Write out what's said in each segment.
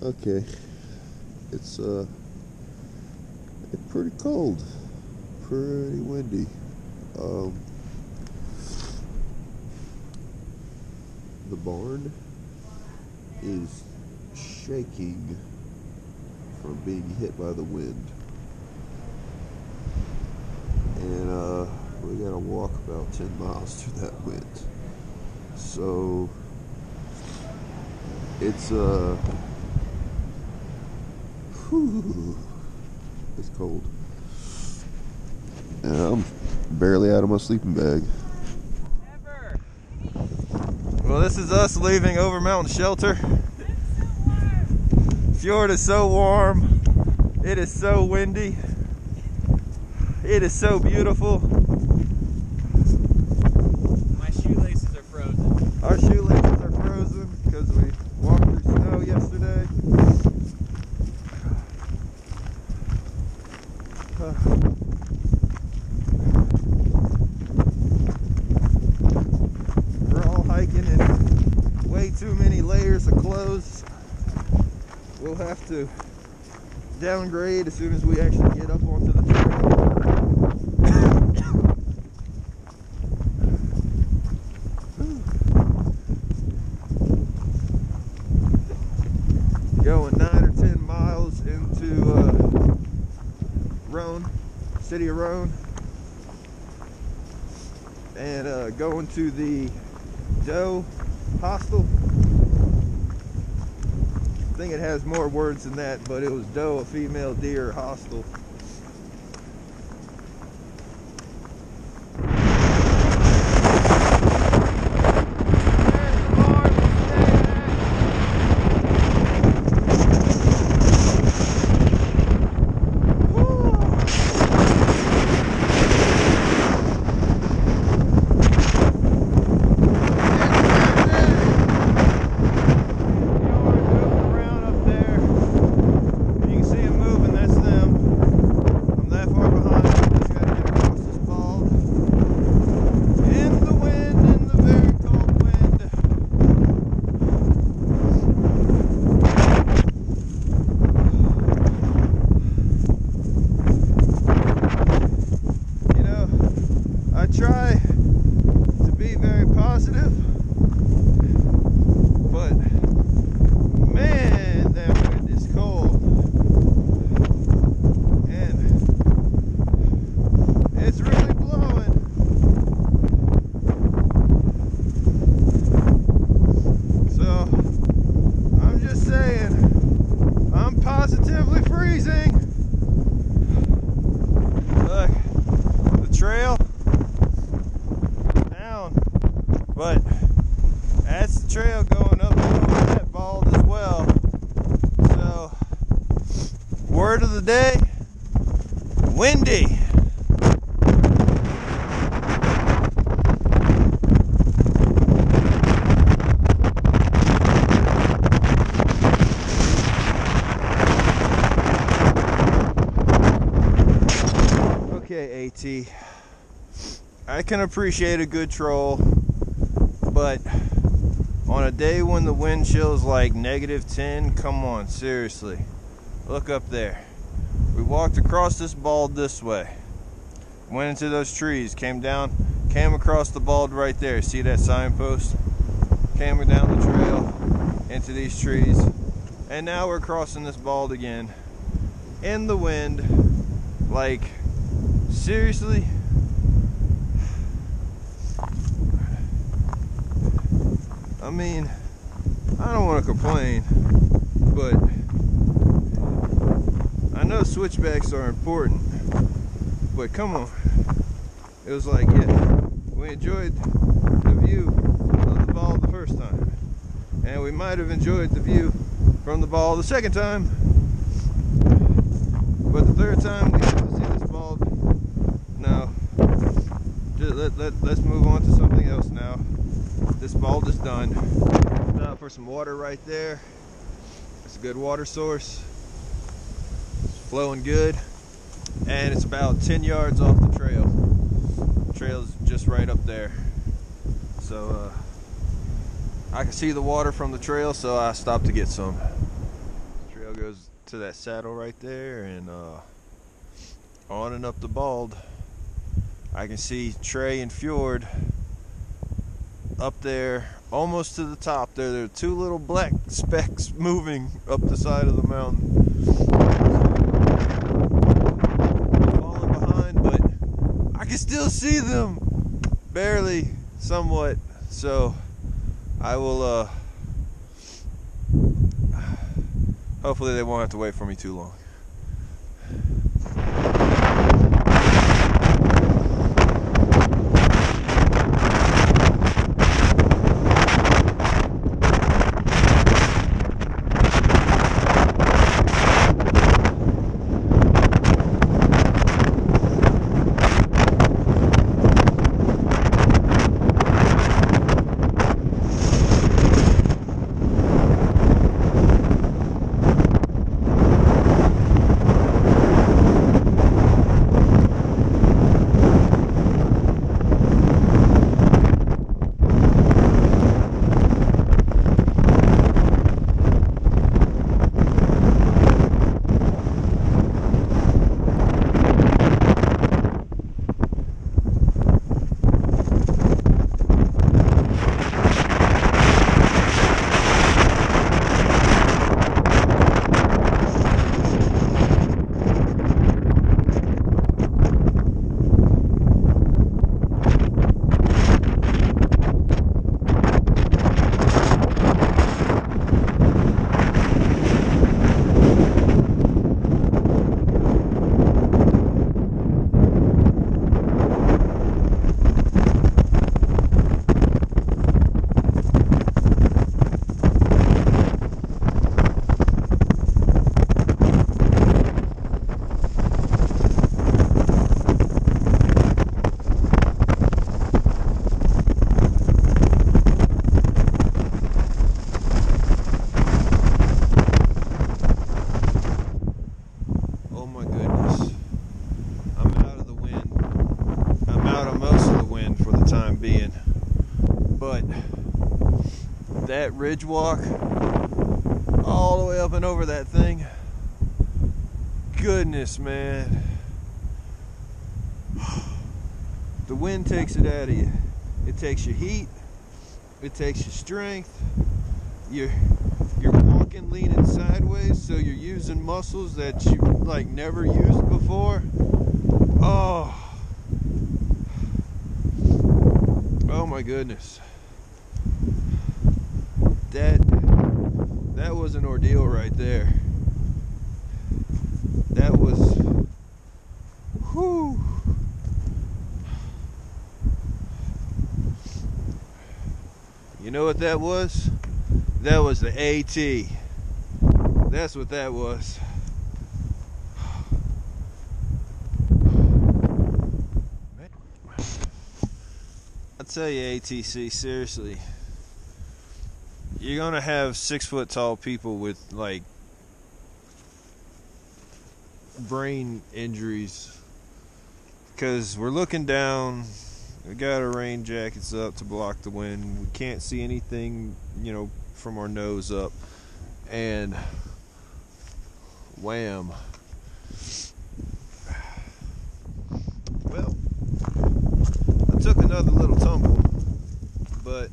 Okay, it's pretty cold, pretty windy. The barn is shaking from being hit by the wind, and we gotta walk about 10 miles through that wind. So it's it's cold, and I'm barely out of my sleeping bag. Well, this is us leaving Overmountain shelter. Fjord is so warm. It is so windy. It is so beautiful. My shoelaces are frozen. Our shoelaces are frozen because we walked through snow yesterday. We're all hiking in way too many layers of clothes. We'll have to downgrade as soon as we actually get up onto the trail. Going 9 or 10 miles into Roan, city of Roan, and going to the doe hostel. I think it has more words than that, but it was doe, a female deer hostel. Try to be very positive, but man, that wind is cold, and it's really blowing. So I'm just saying, I'm positively freezing. Look, the trail, but that's the trail going up over that bald as well. So, word of the day, windy. Okay, AT, I can appreciate a good troll, but on a day when the wind chill is like -10, come on, seriously. Look up there. We walked across this bald this way, went into those trees, came down, came across the bald right there. See that signpost? Came down the trail into these trees, and now we're crossing this bald again in the wind. Like, seriously? I mean, I don't want to complain, but I know switchbacks are important, but come on. It was like, yeah, we enjoyed the view of the ball the first time, and we might have enjoyed the view from the ball the second time, but the third time we get to see this ball. No, let's move on to something else now. This bald is done. Stop for some water right there. It's a good water source. It's flowing good, and it's about 10 yards off the trail. The trail's just right up there. So I can see the water from the trail, so I stopped to get some. to that saddle right there, and on and up the bald. I can see Trey and Fjord up there, almost to the top there. There are two little black specks moving up the side of the mountain. Falling behind, but I can still see them, barely, somewhat. So I will, hopefully they won't have to wait for me too long. That ridge walk all the way up and over that thing, goodness, man, the wind takes it out of you. It takes your heat, it takes your strength. You're walking leaning sideways, so you're using muscles that you like never used before. Oh my goodness. That was an ordeal right there. That was, whew. You know what that was? That was the AT. That's what that was. I tell you, ATC, seriously, you're gonna have 6 foot tall people with like brain injuries, because we're looking down. We got our rain jackets up to block the wind. We can't see anything, you know, from our nose up, and wham. Well, I took another little tumble, but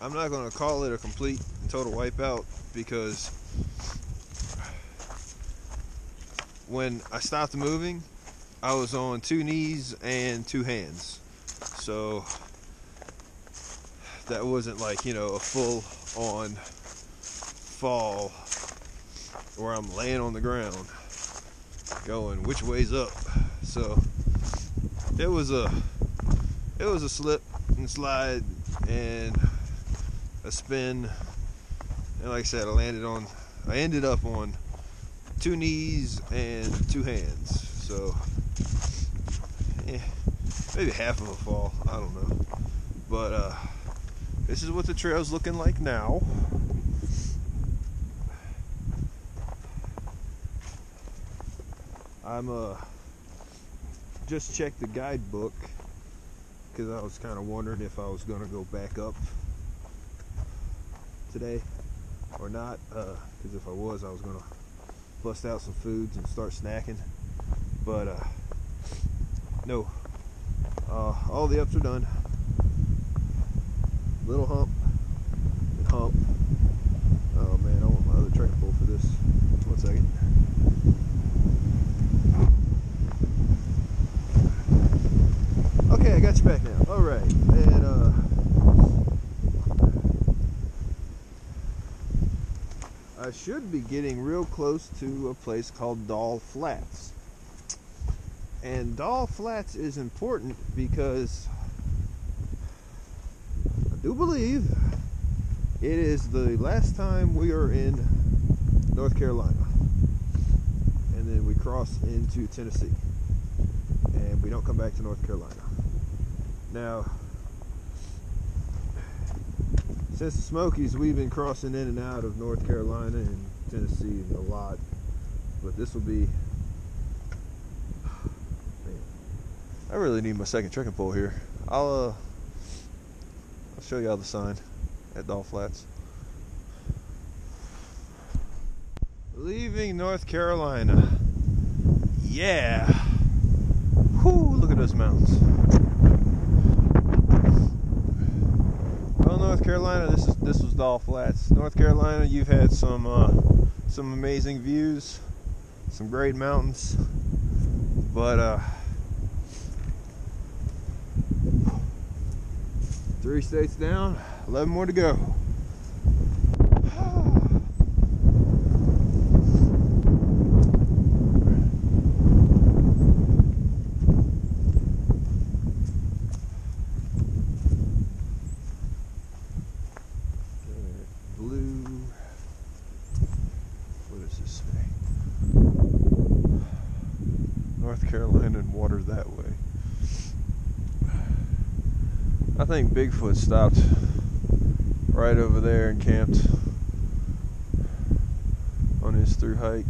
I'm not going to call it a complete and total wipeout, because when I stopped moving, I was on 2 knees and 2 hands. So that wasn't like, you know, a full on fall where I'm laying on the ground going which way's up. So it was a slip and slide and a spin, and like I said, I ended up on 2 knees and 2 hands. So maybe half of a fall, I don't know. But this is what the trail's looking like now. I'm just checked the guidebook, because I was kind of wondering if I was going to go back up today or not, because if I was going to bust out some foods and start snacking. But no, all the ups are done. Little hump and hump. Oh man, I want my other trekking pole for this. 1 second. Okay, I got you back now. All right, and I should be getting real close to a place called Doll Flats. And Doll Flats is important because I do believe it is the last time we are in North Carolina. And then we cross into Tennessee. And we don't come back to North Carolina. Now, since the Smokies, we've been crossing in and out of North Carolina and Tennessee a lot. But this will be... Man, I really need my second trekking pole here. I'll show y'all the sign at Doll Flats. Leaving North Carolina. Yeah. Whoo, look at those mountains. Well, North Carolina, this was Doll Flats. North Carolina, you've had some amazing views, some great mountains, but 3 states down, 11 more to go. North Carolina and water that way. I think Bigfoot stopped right over there and camped on his through hike.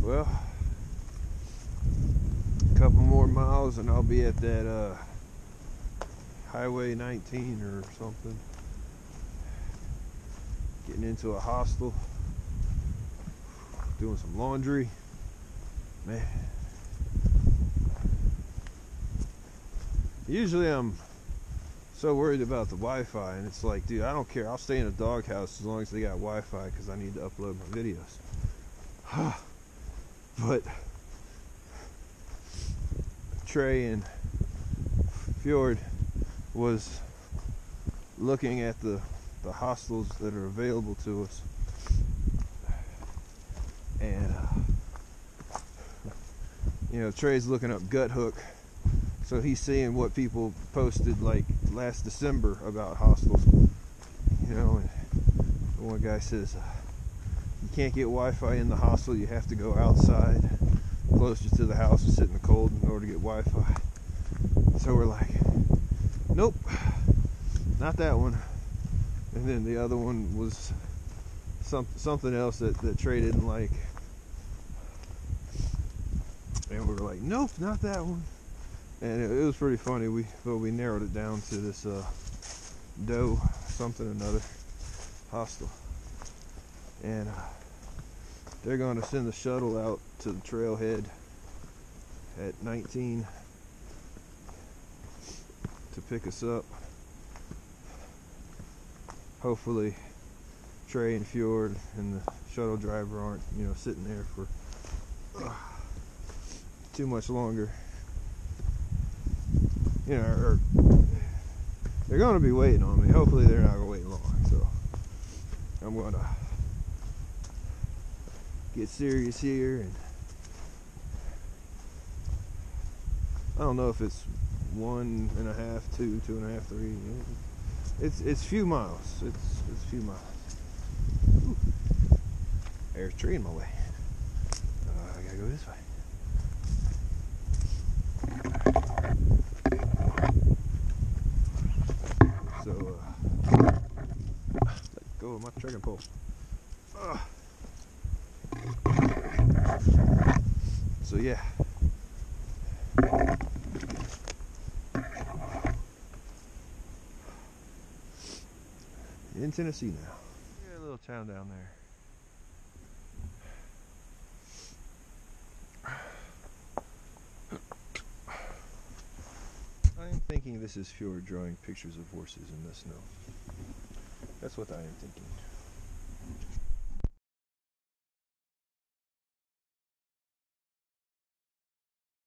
Well, a couple more miles and I'll be at that Highway 19 or something. Getting into a hostel, doing some laundry. Man, usually I'm so worried about the Wi-Fi, and it's like, dude, I don't care. I'll stay in a doghouse as long as they got Wi-Fi because I need to upload my videos. But Trey and Fjord was looking at the hostels that are available to us, and you know, Trey's looking up Gut Hook, so he's seeing what people posted like last December about hostels, you know, and one guy says you can't get Wi-Fi in the hostel, you have to go outside closer to the house and sit in the cold in order to get Wi-Fi. So we're like, nope, not that one. And then the other one was something else that Trey didn't like. And we were like, nope, not that one. And it was pretty funny. We narrowed it down to this Doe something or another hostel. And they're going to send the shuttle out to the trailhead at 19 to pick us up. Hopefully Trey and Fjord and the shuttle driver aren't, you know, sitting there for too much longer. You know, or they're going to be waiting on me. Hopefully they're not going to wait long. So I'm going to get serious here, and I don't know if it's 1.5, 2, 2.5, 3. It's few miles. It's few miles. Ooh. There's a tree in my way. I gotta go this way. So let go of my trekking pole. So yeah. In Tennessee now. Yeah, a little town down there. I am thinking this is Fjord drawing pictures of horses in the snow. That's what I am thinking.